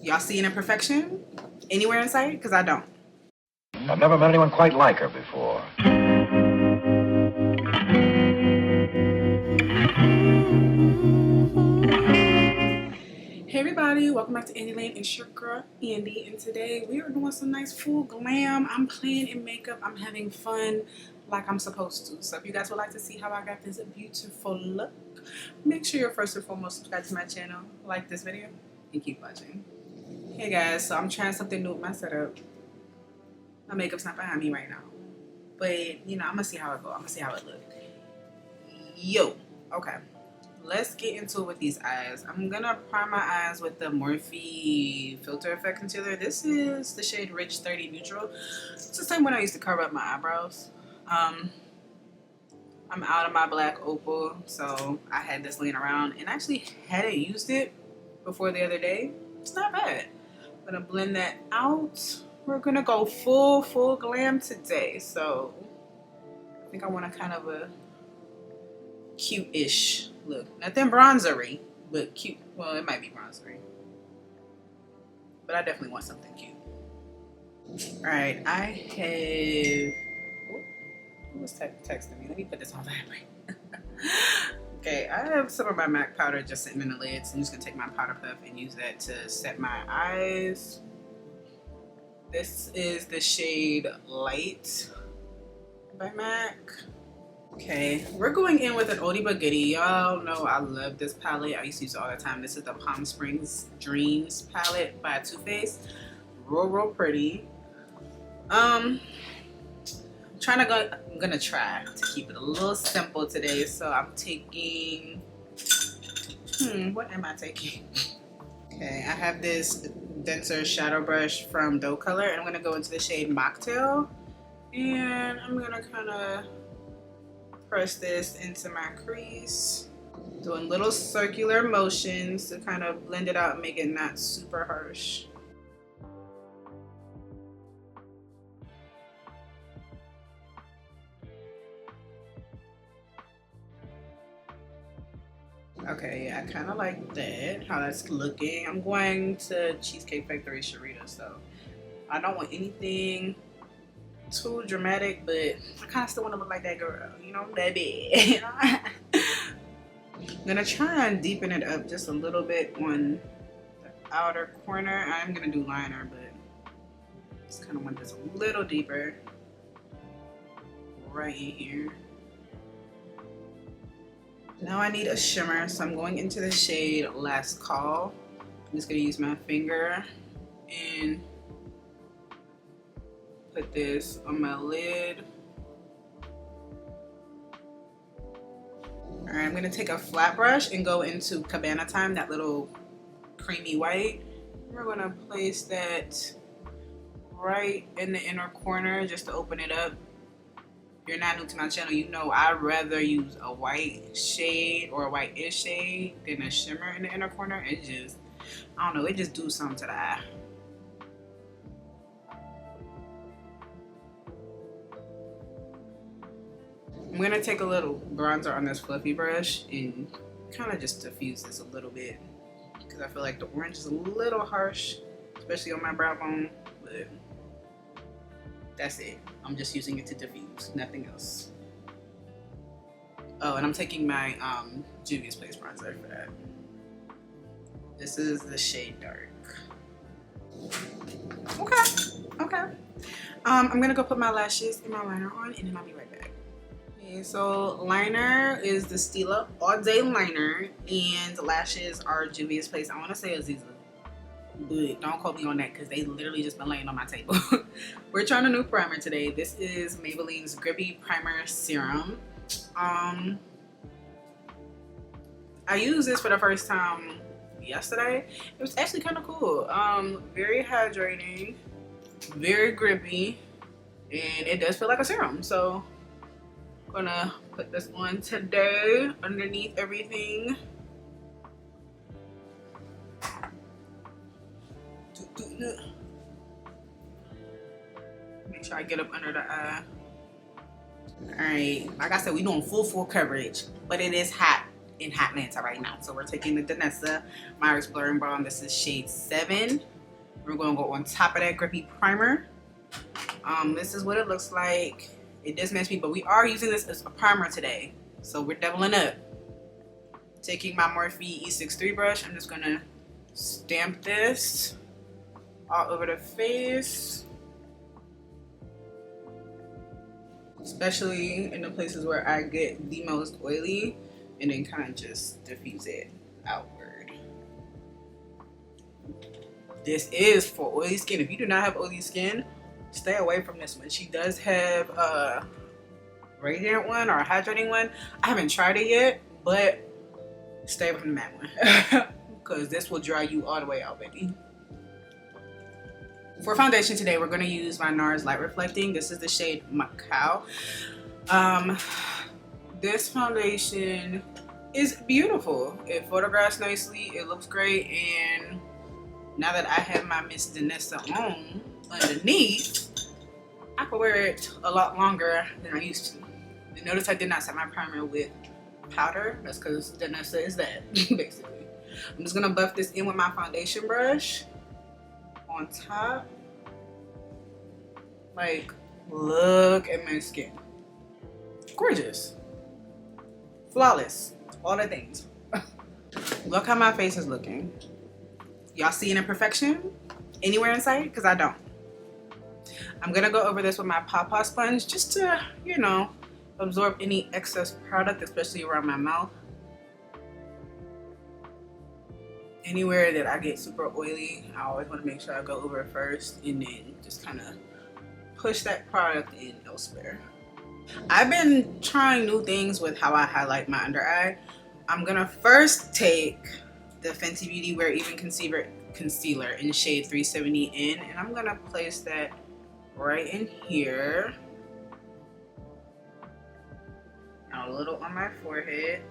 Y'all see an imperfection anywhere in sight? Because I don't. I've never met anyone quite like her before. Hey everybody, welcome back to AndieLand. It's your girl Andie, and today we are doing some nice full glam. I'm playing in makeup. I'm having fun like I'm supposed to. So if you guys would like to see how I got this beautiful look, make sure you're first and foremost subscribed to my channel, like this video, and keep watching. Hey guys, so I'm trying something new with my setup. My makeup's not behind me right now, but you know, I'm gonna see how it goes. I'm gonna see how it looks. Yo, okay. Let's get into it with these eyes. I'm gonna prime my eyes with the Morphe Filter Effect concealer. This is the shade Rich 30 Neutral. It's the same one I used to cover up my eyebrows. I'm out of my black opal, so I had this laying around and actually hadn't used it before the other day. It's not bad. I'm gonna blend that out. We're gonna go full glam today. So I think I want a kind of a cute-ish look. Nothing bronzery, but cute. Well, it might be bronzery, but I definitely want something cute. Alright, I have... Who was texting me? Let me put this on vibrate. Okay, I have some of my MAC powder just sitting in the lid, so I'm just going to take my powder puff and use that to set my eyes. This is the shade Light by MAC. Okay, we're going in with an oldie but goodie. Y'all know I love this palette. I used to use it all the time. This is the Palm Springs Dreams palette by Too Faced. Real pretty. I'm gonna try to keep it a little simple today. So I'm taking, what am I taking? Okay, I have this denser shadow brush from Doe Color, and I'm gonna go into the shade Mocktail, and I'm gonna kind of press this into my crease, doing little circular motions to kind of blend it out and make it not super harsh. Okay, I kind of like that, how that's looking. I'm going to Cheesecake Factory Sharita, so I don't want anything too dramatic, but I kind of still want to look like that girl, you know, that big. I'm gonna try and deepen it up just a little bit on the outer corner. I'm gonna do liner, but just kind of want this a little deeper right in here. Now I need a shimmer, so I'm going into the shade Last Call. I'm just gonna use my finger and put this on my lid. All right, I'm gonna take a flat brush and go into Cabana Time, that little creamy white. We're gonna place that right in the inner corner just to open it up. If you're not new to my channel, you know I'd rather use a white shade or a white-ish shade than a shimmer in the inner corner. It just, I don't know, it just do something to the eye. I'm gonna take a little bronzer on this fluffy brush and kind of just diffuse this a little bit because I feel like the orange is a little harsh, especially on my brow bone, but that's it. I'm just using it to diffuse, nothing else. Oh, and I'm taking my Juvias Place bronzer for that. This is the shade Dark. Okay. I'm gonna go put my lashes and my liner on, and then I'll be right back. Okay, so liner is the Stila All Day Liner, and lashes are Juvias Place. I want to say Aziza, but don't quote me on that because they literally just been laying on my table. We're trying a new primer today. This is Maybelline's Grippy Primer Serum. I used this for the first time yesterday. It was actually kind of cool. Very hydrating, very grippy, and it does feel like a serum. So I'm gonna put this on today underneath everything. Make sure I get up under the eye. Alright, like I said, we're doing full coverage, but it is hot in Atlanta right now. So we're taking the Danessa Myricks Blurring Balm. This is shade 7. We're gonna go on top of that Grippy primer. This is what it looks like. It does match me, but we are using this as a primer today. So we're doubling up. Taking my Morphe E63 brush, I'm just gonna stamp this all over the face. Especially in the places where I get the most oily, and then kind of just diffuse it outward. This is for oily skin. If you do not have oily skin, stay away from this one. She does have a radiant one or a hydrating one. I haven't tried it yet, but stay away from the matte one because this will dry you all the way out, baby. For foundation today, we're going to use my NARS Light Reflecting. This is the shade Macao. This foundation is beautiful. It photographs nicely. It looks great. And now that I have my Miss Danessa on underneath, I can wear it a lot longer than I used to. And notice I did not set my primer with powder. That's because Danessa is that, basically. I'm just going to buff this in with my foundation brush. On top. Like, look at my skin. Gorgeous. Flawless. All the things. Look how my face is looking. Y'all see an imperfection anywhere in sight? Because I don't. I'm gonna go over this with my Pawpaw sponge just to, you know, absorb any excess product, especially around my mouth. Anywhere that I get super oily, I always want to make sure I go over it first and then just kind of push that product in elsewhere. I've been trying new things with how I highlight my under eye. I'm gonna first take the Fenty Beauty Wear Even concealer in shade 370 in, and I'm gonna place that right in here, and a little on my forehead.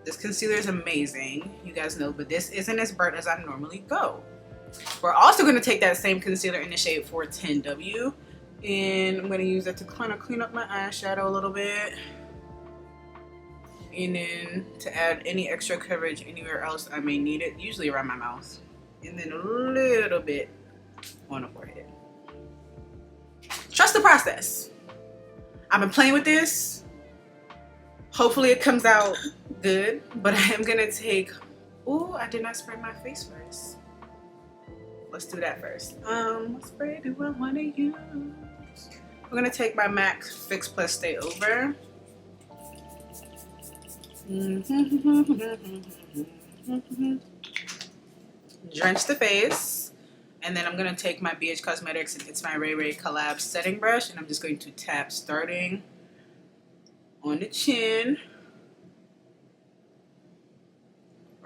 This concealer is amazing, you guys know, but this isn't as burnt as I normally go. We're also going to take that same concealer in the shade 410W, and I'm going to use it to kind of clean up my eyeshadow a little bit, and then to add any extra coverage anywhere else I may need it, usually around my mouth, and then a little bit on the forehead. Trust the process. I've been playing with this. Hopefully it comes out good, but I am gonna take, ooh, I did not spray my face first. Let's do that first. What spray do I wanna use? I'm gonna take my MAC Fix Plus Stay Over. Drench the face. And then I'm gonna take my BH Cosmetics and It's My Ray Ray Collab setting brush, and I'm just going to tap starting on the chin,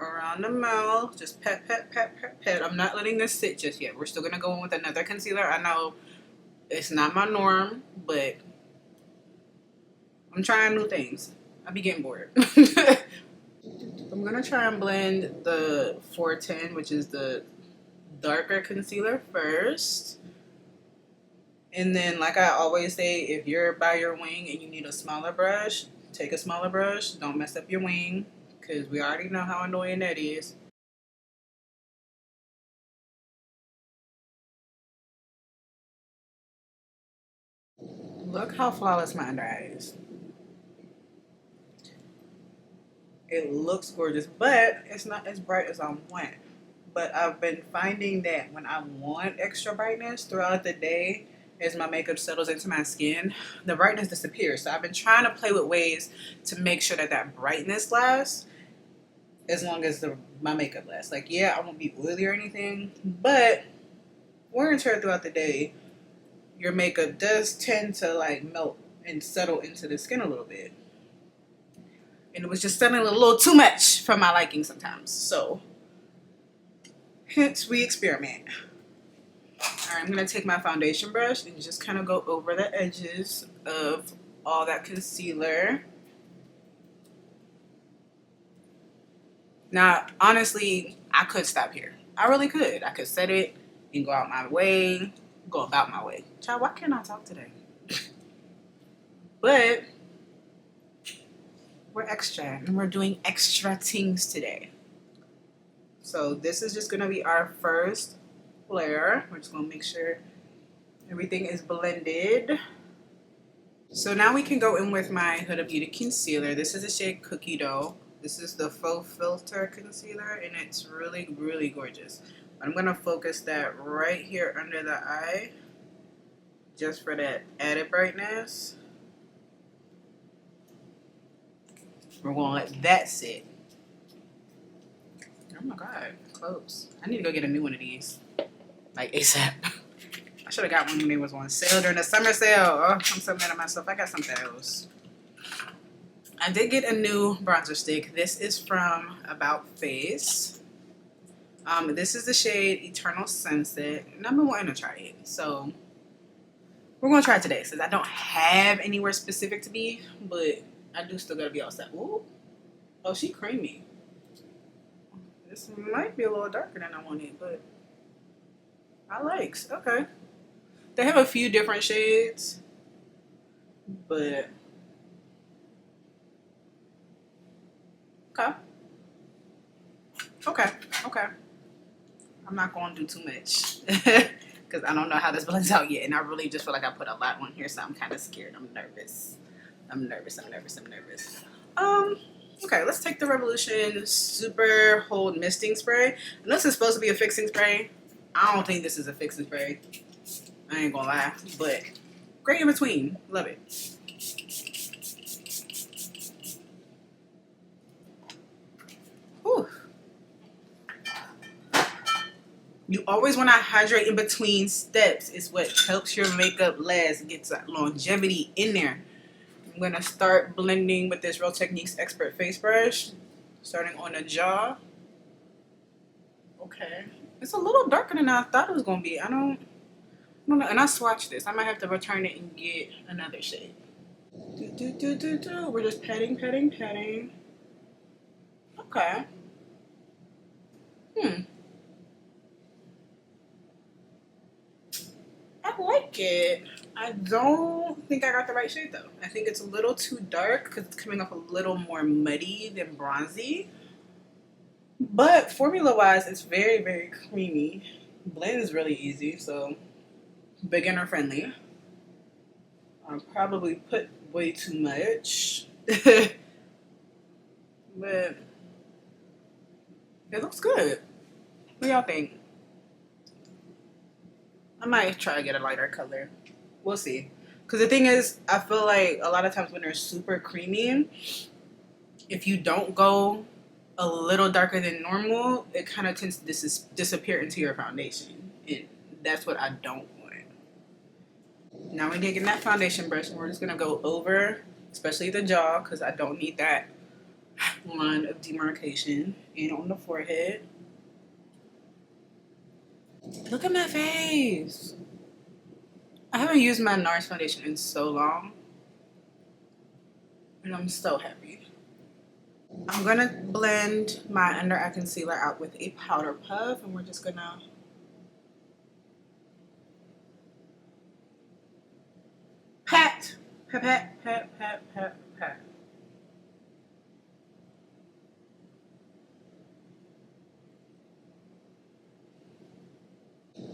around the mouth, just pat, pat, pat, pat, pat. I'm not letting this sit just yet. We're still gonna go in with another concealer. I know it's not my norm, but I'm trying new things. I be getting bored. I'm gonna try and blend the 410, which is the darker concealer first. And then, like I always say, if you're by your wing and you need a smaller brush, take a smaller brush. Don't mess up your wing, because we already know how annoying that is. Look how flawless my under eye is. It looks gorgeous, but it's not as bright as I want. But I've been finding that when I want extra brightness throughout the day, as my makeup settles into my skin, the brightness disappears. So I've been trying to play with ways to make sure that that brightness lasts as long as my makeup lasts. Like, yeah, I won't be oily or anything, but wear and tear throughout the day, your makeup does tend to like melt and settle into the skin a little bit. And it was just settling a little too much for my liking sometimes. So, hence we experiment. Alright, I'm going to take my foundation brush and just kind of go over the edges of all that concealer. Now, honestly, I could stop here. I really could. I could set it and go out my way, go about my way. Child, why can't I talk today? But we're extra and we're doing extra things today. So this is just going to be our first flare. We're just gonna make sure everything is blended. So now we can go in with my Huda Beauty concealer. This is the shade Cookie Dough. This is the Faux Filter concealer, and it's really, really gorgeous. I'm gonna focus that right here under the eye, just for that added brightness. We're gonna let that sit. Oh my god, close. I need to go get a new one of these, like ASAP. I should have got one when it was on sale during the summer sale. Oh, I'm so mad at myself. I got something else. I did get a new bronzer stick. This is from About Face. This is the shade Eternal Sunset, and I've been wanting to try it. So we're gonna try it today, since I don't have anywhere specific to be, but I do still gotta be all set. Ooh. Oh, she creamy. This might be a little darker than I wanted, but I likes. Okay. They have a few different shades, but okay. Okay. I'm not going to do too much because I don't know how this blends out yet, and I really just feel like I put a lot on here, so I'm kind of scared. I'm nervous. Okay, let's take the Revolution Super Hold Misting Spray. And this is supposed to be a fixing spray. I don't think this is a fixing spray. I ain't gonna lie, but great in between. Love it. Whew. You always want to hydrate in between steps. It's what helps your makeup last, gets that longevity in there. I'm gonna start blending with this Real Techniques Expert Face Brush, starting on the jaw. Okay, it's a little darker than I thought it was gonna be. I don't know, and I swatched this. I might have to return it and get another shade. We're just patting. Okay. I like it. I don't think I got the right shade though. I think it's a little too dark because it's coming off a little more muddy than bronzy. But formula wise, it's very, very creamy. Blend is really easy, so beginner friendly. I'll probably put way too much. But it looks good. What do y'all think? I might try to get a lighter color. We'll see. Because the thing is, I feel like a lot of times when they're super creamy, if you don't go a little darker than normal, it kind of tends to disappear into your foundation. And that's what I don't want. Now we're taking that foundation brush and we're just going to go over, especially the jaw, because I don't need that line of demarcation, and on the forehead. Look at my face. I haven't used my NARS foundation in so long, and I'm so happy. I'm gonna blend my under eye concealer out with a powder puff, and we're just gonna pat.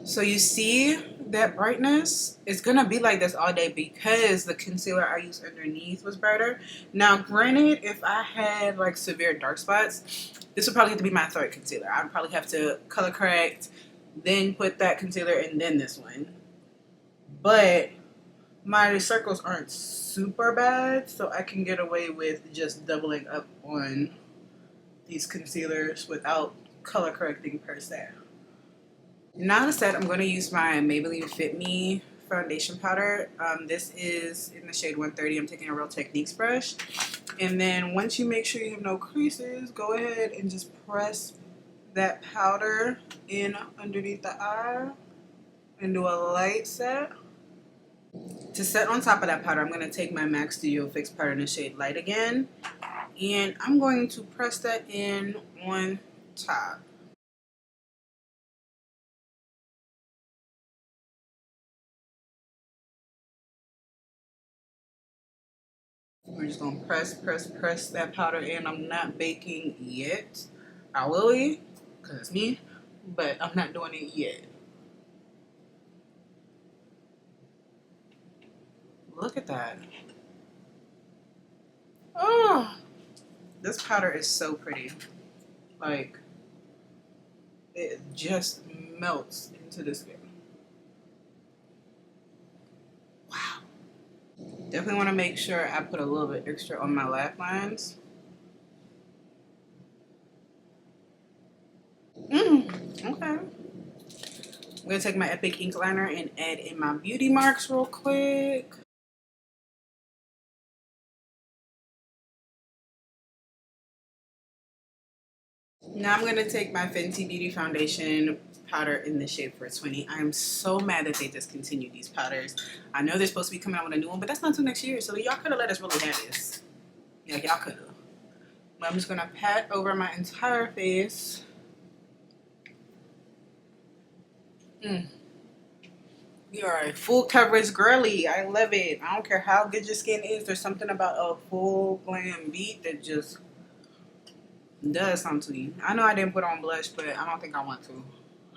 So you see that brightness? It's gonna be like this all day because the concealer I used underneath was brighter. Now granted, if I had like severe dark spots, this would probably have to be my third concealer. I'd probably have to color correct, then put that concealer and then this one. But my circles aren't super bad, so I can get away with just doubling up on these concealers without color correcting per se. Now instead, I'm going to use my Maybelline Fit Me foundation powder. This is in the shade 130. I'm taking a Real Techniques brush. And then once you make sure you have no creases, go ahead and just press that powder in underneath the eye and do a light set. To set on top of that powder, I'm going to take my MAC Studio Fix powder in the shade Light again. And I'm going to press that in on top. We're just going to press that powder in. I'm not baking yet. I will be, because it's me, but I'm not doing it yet. Look at that. Oh, this powder is so pretty. Like, it just melts into the skin. Wow. Definitely want to make sure I put a little bit extra on my lash lines. Okay. I'm going to take my Epic ink liner and add in my beauty marks real quick. Now I'm going to take my Fenty Beauty foundation powder in the shade 420. I'm so mad that they discontinued these powders. I know they're supposed to be coming out with a new one, but that's not until next year. So y'all could have let us really have this. Yeah, y'all could have. But I'm just going to pat over my entire face. You are a full coverage girly. I love it. I don't care how good your skin is. There's something about a full glam beat that just does something to you. I know I didn't put on blush, but I don't think I want to.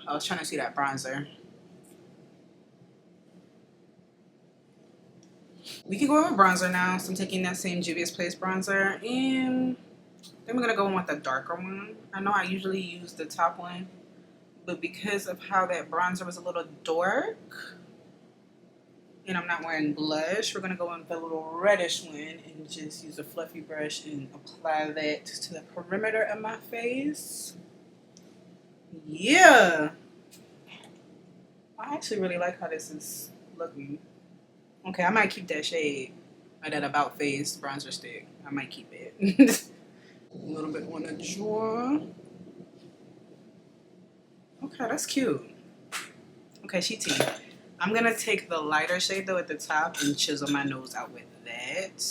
I was trying to see that bronzer. We can go over bronzer now. So I'm taking that same Juvias Place bronzer, and then we're going to go in with the darker one. I know I usually use the top one, but because of how that bronzer was a little dark, and I'm not wearing blush, we're going to go in with a little reddish one and just use a fluffy brush and apply that to the perimeter of my face. Yeah! I actually really like how this is looking. Okay, I might keep that shade, or that About Face bronzer stick. I might keep it. A little bit on the jaw. Okay, that's cute. Okay, she tea. I'm gonna take the lighter shade though at the top and chisel my nose out with that.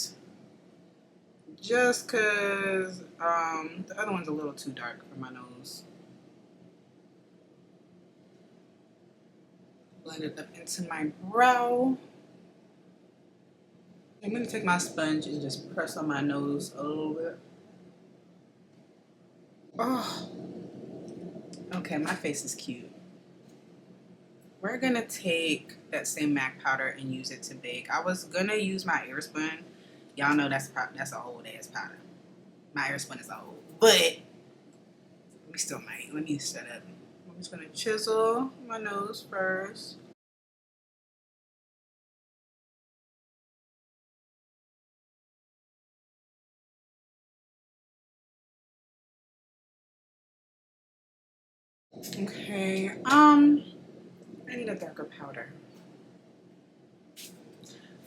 Just cause the other one's a little too dark for my nose. Blend it up into my brow. I'm gonna take my sponge and just press on my nose a little bit. Oh, okay, my face is cute. We're gonna take that same MAC powder and use it to bake. I was gonna use my Airspun. Y'all know that's a old ass powder. My Airspun is old, but we still might. Let me set up. I'm just gonna chisel my nose first. Okay. I need a darker powder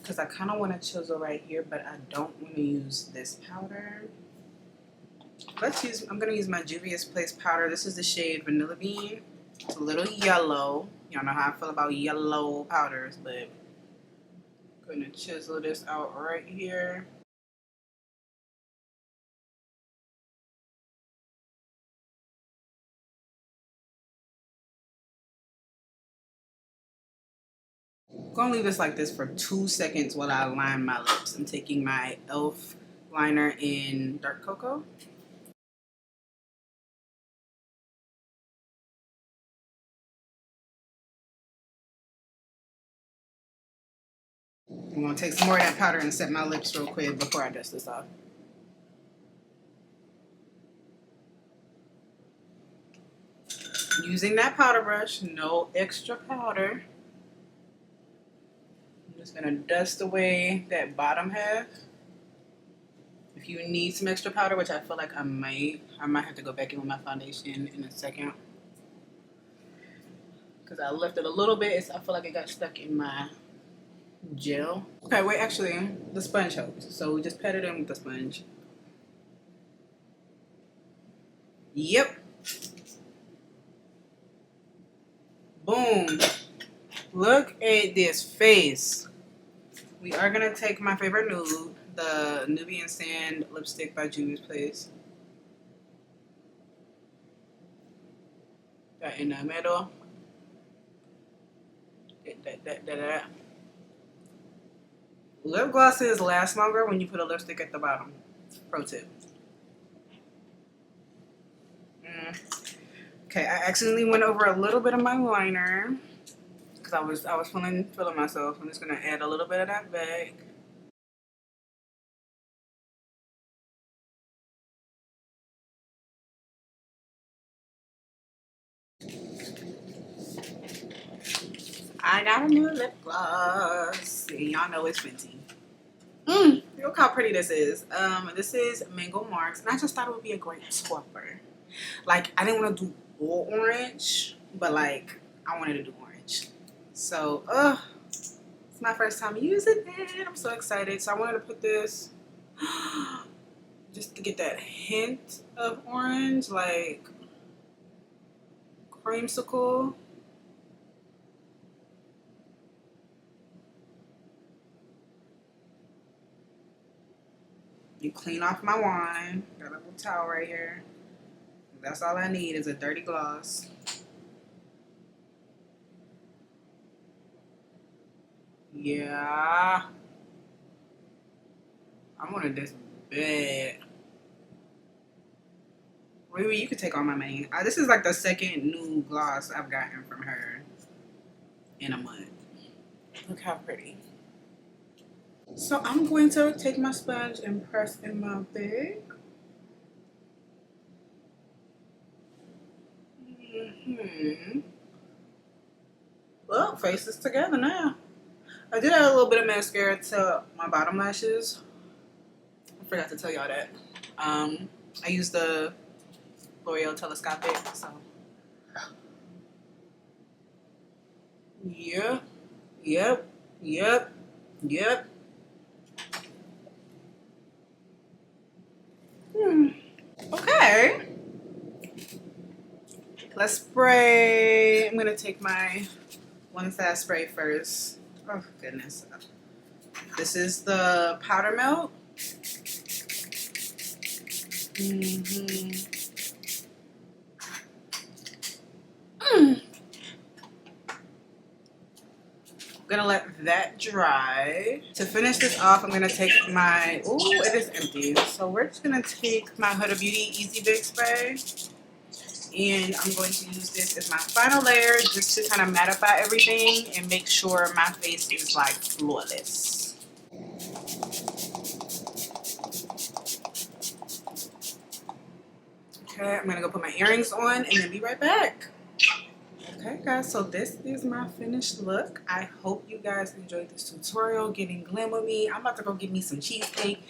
because I kind of want to chisel right here, but I don't want to use this powder. I'm gonna use my Juvias Place powder. This is the shade Vanilla Bean. It's a little yellow. Y'all know how I feel about yellow powders, but I'm gonna chisel this out right here. I'm gonna leave this like this for 2 seconds while I line my lips. I'm taking my e.l.f. liner in Dark Cocoa. I'm gonna take some more of that powder and set my lips real quick before I dust this off. Using that powder brush, no extra powder. I'm just gonna dust away that bottom half. If you need some extra powder, which I feel like I might have to go back in with my foundation in a second. Because I left it a little bit, I feel like it got stuck in my gel. Okay, wait, actually, the sponge helps. So we just pat it in with the sponge. Yep. Boom. Look at this face. We are going to take my favorite nude, the Nubian Sand lipstick by Juvias Place. That in the middle. Lip glosses last longer when you put a lipstick at the bottom. Pro tip. Okay, I accidentally went over a little bit of my liner because I was feeling myself. I'm just gonna add a little bit of that back. I got a new lip gloss. Y'all know it's Fenty. Look how pretty this is. This is Mango Marks, and I just thought it would be a great swapper. Like, I didn't want to do all orange, but like I wanted to do orange. So, it's my first time using it. I'm so excited. So I wanted to put this just to get that hint of orange, like creamsicle. You clean off my wine. Got a little towel right here. That's all I need is a dirty gloss. Yeah. I wanted this bad. Ruby, you could take all my money. This is like the second new gloss I've gotten from her in a month. Look how pretty. So I'm going to take my sponge and press in my bag. Well, face is together now. I did add a little bit of mascara to my bottom lashes. I forgot to tell y'all that. I used the Loreal Telescopic, so yep. Okay. Let's spray. I'm gonna take my one side spray first. Oh goodness. This is the powder melt. I'm gonna let that dry. To finish this off, I'm gonna take my, ooh, it is empty. So we're just gonna take my Huda Beauty Easy Big Spray. And I'm going to use this as my final layer just to kind of mattify everything and make sure my face is like flawless. Okay, I'm gonna go put my earrings on and then be right back. Okay guys, so this is my finished look. I hope you guys enjoyed this tutorial, getting glam with me. I'm about to go get me some cheesecake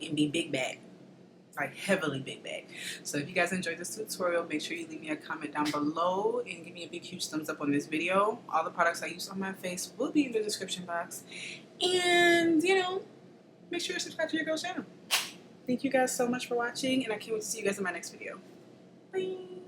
and be big bag, like heavily big bag. So if you guys enjoyed this tutorial, make sure you leave me a comment down below and give me a big huge thumbs up on this video. All the products I use on my face will be in the description box. And you know, make sure you subscribe to your girl's channel. Thank you guys so much for watching, and I can't wait to see you guys in my next video. Bye.